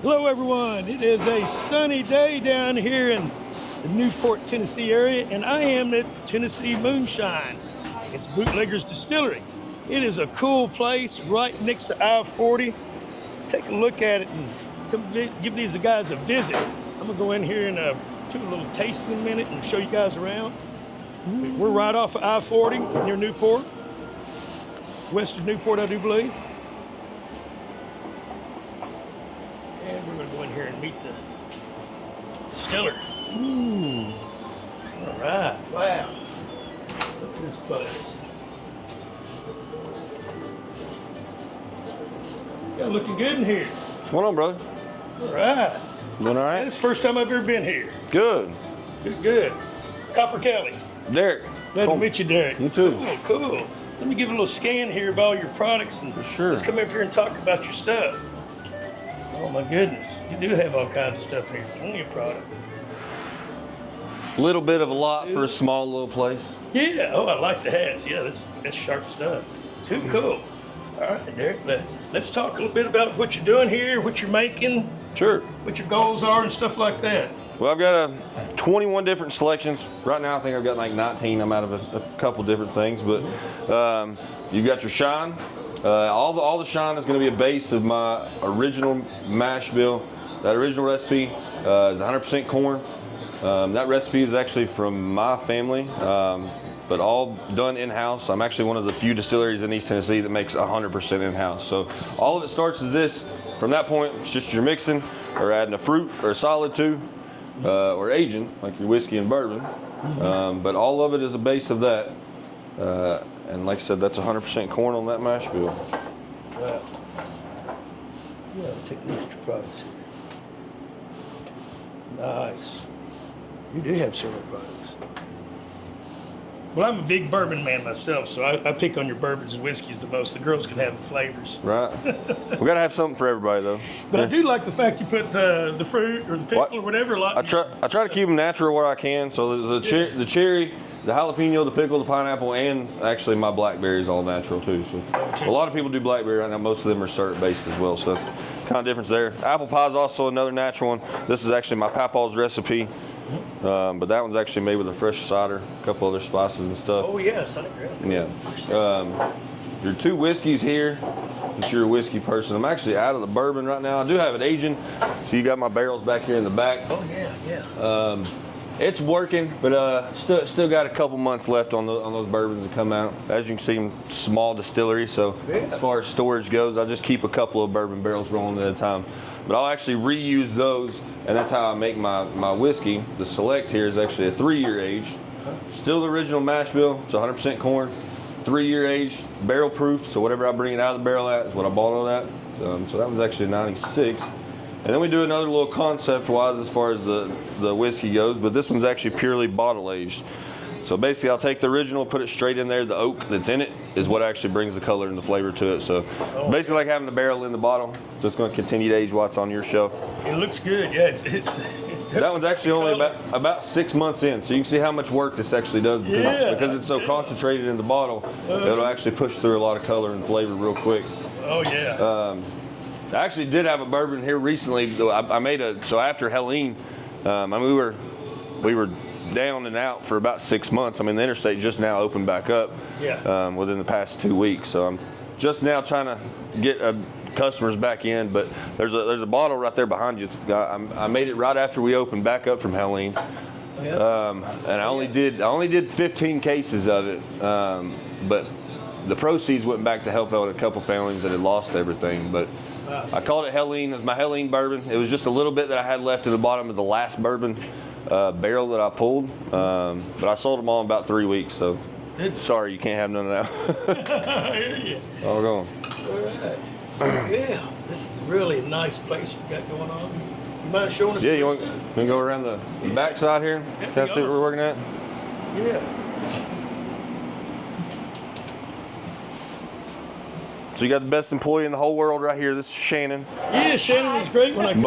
Hello everyone, it is a sunny day down here in the Newport, Tennessee area, and I am at Tennessee Moonshine. It's Bootleggers Distillery. It is a cool place right next to I-40. Take a look at it and come give these guys a visit. I'm gonna go in here and do a little tasting in a minute and show you guys around. We're right off of I-40 near Newport, west of Newport, I do believe. And we're going to go in here and meet the distiller. Ooh. All right. Wow. Look at this place. Yeah, looking good in here. What's going on, brother? All right. Doing all right? That's the first time I've ever been here. Good. Good, good. Copper Kelly. Derek. Glad to meet you, Derek. You too. Cool, cool. Let me give a little scan here of all your products and sure. Let's come up here and talk about your stuff. Oh my goodness, you do have all kinds of stuff in here, plenty of product. A little bit of a lot for a small little place. Yeah, oh, I like the hats. Yeah, that's sharp stuff. Too cool. All right, Derek, let's talk a little bit about what you're doing here, what you're making. Sure. What your goals are and stuff like that. Well, I've got 21 different selections. Right now, I think I've got like 19. I'm out of a couple different things, but you've got your shine. All the shine is going to be a base of my original mash bill. That original recipe is 100% corn. That recipe is actually from my family, but all done in-house. I'm actually one of the few distilleries in East Tennessee that makes 100% in-house. So all of it starts as this. From that point, it's just your mixing or adding a fruit or a solid to, or aging, like your whiskey and bourbon. But all of it is a base of that. And like I said, that's 100% corn on that mash bill. Wow. Yeah, take a look at your products here. Nice. You do have several products. Well, I'm a big bourbon man myself, so I pick on your bourbons and whiskeys the most. The girls can have the flavors. Right. We gotta have something for everybody, though. But I do like the fact you put the fruit or the pickle or whatever a lot. I try to keep them natural where I can. So the cherry, the jalapeno, the pickle, the pineapple, and actually my blackberry is all natural too. So a lot of people do blackberry right now. Most of them are syrup based as well. So that's kind of difference there. Apple pie is also another natural one. This is actually my papaw's recipe. But that one's actually made with a fresh cider, a couple other spices and stuff. Oh yeah, cider. Yeah. Your two whiskeys here, since you're a whiskey person. I'm actually out of the bourbon right now. I do have it aging, so you got my barrels back here in the back. Oh yeah. It's working, but still got a couple months left on those bourbons to come out. As you can see, I'm small distillery, so as far as storage goes, I just keep a couple of bourbon barrels rolling at a time. But I'll actually reuse those, and that's how I make my whiskey. The Select here is actually a 3-year age. Still the original mash bill, so 100% corn. 3-year age, barrel proof, so whatever I bring it out of the barrel at is what I bought on that. So that was actually a 96. And then we do another little concept-wise as far as the whiskey goes, but this one's actually purely bottle aged. So basically, I'll take the original, put it straight in there. The oak that's in it is what actually brings the color and the flavor to it. So basically, like having the barrel in the bottle, just going to continue to age what's on your shelf. It looks good. Yeah, it's that one's actually only about 6 months in, so you can see how much work this actually does because it's so concentrated in the bottle. It'll actually push through a lot of color and flavor real quick. Oh yeah. I actually did have a bourbon here recently. I made so after Helene, I mean we were down and out for about 6 months. I mean the interstate just now opened back up. Yeah. Within the past 2 weeks, so I'm just now trying to get customers back in. But there's a bottle right there behind you. I made it right after we opened back up from Helene. And I only did 15 cases of it, but the proceeds went back to help out a couple families that had lost everything. But I called it Helene. It was my Helene bourbon. It was just a little bit that I had left at the bottom of the last bourbon barrel that I pulled, but I sold them all in about 3 weeks. So sorry, you can't have none of that. All gone. All right. Yeah, this is really a nice place you got going on. You mind showing us? Yeah, you want to go around the back side here? Can I see what we're working at? Yeah. So you got the best employee in the whole world right here. This is Shannon. Yeah, Shannon was great when I came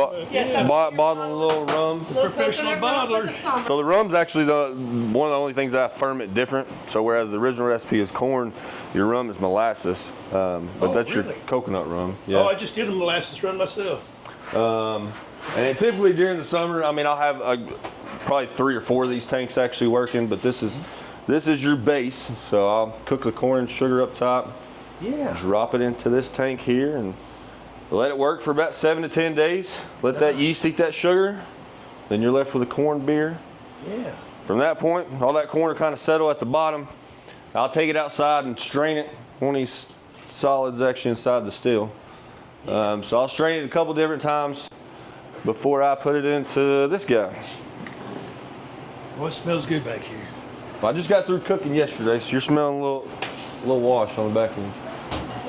bottling a little rum. Professional bottler. So the rum's actually one of the only things that I ferment it different. So whereas the original recipe is corn, your rum is molasses. But that's really your coconut rum. Yeah. Oh, I just did a molasses run myself. And then typically during the summer, I mean, I'll have probably 3 or 4 of these tanks actually working, but this is your base. So I'll cook the corn and sugar up top. Yeah. Drop it into this tank here and let it work for about 7 to 10 days. Let that yeast eat that sugar. Then you're left with a corn beer. Yeah. From that point, all that corn will kind of settle at the bottom. I'll take it outside and strain it. One of these solids actually inside the still. So I'll strain it a couple different times before I put it into this guy. Well, it smells good back here. I just got through cooking yesterday, so you're smelling a little wash on the back end.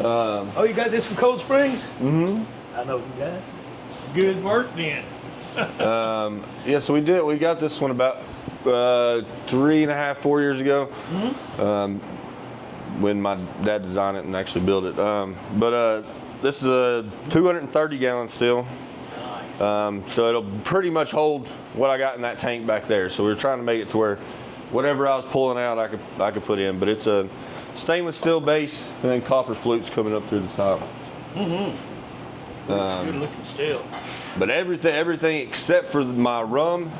Oh, you got this from Cold Springs? Mm-hmm. I know you guys. Good work then. Yeah, so we got this one about 3.5, 4 years ago. Mm-hmm. When my dad designed it and actually built it. But this is a 230 gallon still. Nice. So it'll pretty much hold what I got in that tank back there. So we were trying to make it to where whatever I was pulling out, I could put in. But it's a stainless steel base and then copper flutes coming up through the top. Mm-hmm. Good looking still. But everything except for my rum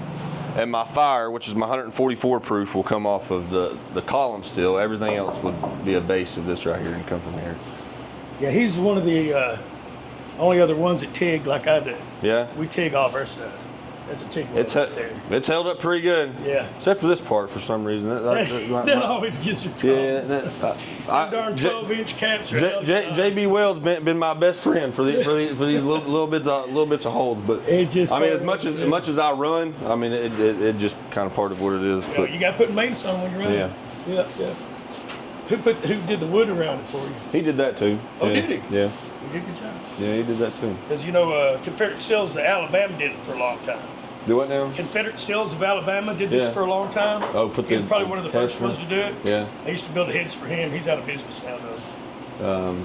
and my fire, which is my 144 proof, will come off of the column still. Everything else would be a base of this right here and come from here. Yeah, he's one of the only other ones that TIG like I do. Yeah? We TIG all of our stuff. That's a TIG one It's right there. It's held up pretty good. Yeah. Except for this part for some reason. That always gives you Yeah. problems. Darn 12-inch caps are JB Weld's been my best friend for these little bits of hold. But it's just I mean, as much as I run, I mean, it just kind of part of what it is. You know, you got to put maintenance on when you're running. Yeah. Yeah. Who did the wood around it for you? He did that too. Oh, yeah. did he? Yeah. He did a good job. Yeah, he did that too. Because you know, Confederate Stills of Alabama did it for a long time. Do what now? Confederate Stills of Alabama did this for a long time. Oh, he was probably one of the first ones to do it. Yeah. I used to build the heads for him. He's out of business now, though.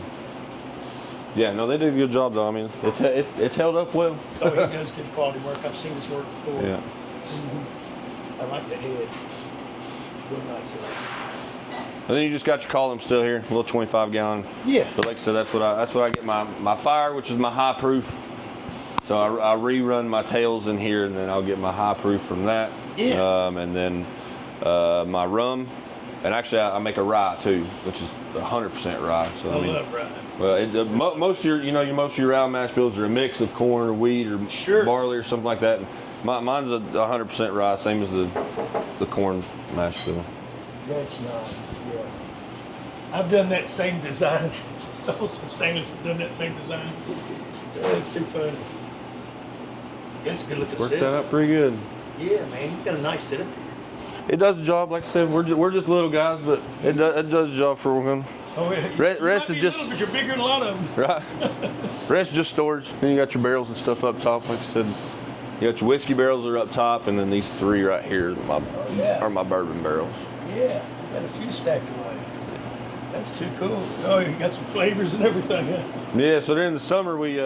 Yeah, no, they did a good job though. I mean, it's held up well. Oh, he does good quality work. I've seen his work before. Yeah. Mm-hmm. I like the head. Real nice head. And then you just got your column still here, a little 25 gallon. Yeah. But like I said, that's what I get my fire, which is my high proof. So I rerun my tails in here, and then I'll get my high proof from that. Yeah. And then my rum, and actually I make a rye too, which is 100% rye. So I love rye. Well, most of your rye mash bills are a mix of corn or wheat or barley or something like that. Mine's a 100% rye, same as the corn mash bill. That's nice. Yeah. I've done that same design. Stole some stainless and done that same design. That's too funny. That's a good looking Worked setup. that out pretty good. Yeah, man, you've got a nice setup here. It does the job, like I said. We're just little guys, but it does the job for one. Oh, yeah. Rest is just. Little, but you're bigger than a lot of them. Right. Rest is just storage. Then you got your barrels and stuff up top, like I said. You got your whiskey barrels are up top, and then these 3 right here are my bourbon barrels. Yeah, got a few stacked away. That's too cool. Oh, you got some flavors and everything, huh? Yeah, so during the summer, you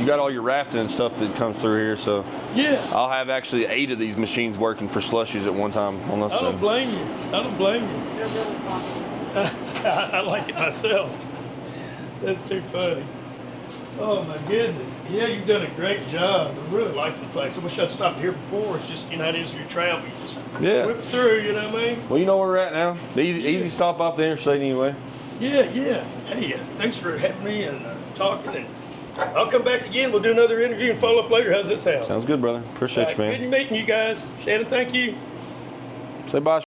got all your rafting and stuff that comes through here, so yeah, I'll have actually 8 of these machines working for slushies at one time. On this I don't blame you. I don't blame you. They're really fun. I like it myself. That's too funny. Oh my goodness. Yeah, you've done a great job. I really like the place. I wish I'd stopped here before. It's just, how it is when you travel. You just whip through, you know what I mean? Well, you know where we're at now. Easy stop off the interstate anyway. Yeah. Hey, thanks for having me and talking. And I'll come back again. We'll do another interview and follow up later. How's that sound? Sounds good, brother. Appreciate you, man. Good meeting you guys. Shannon, thank you. Say bye.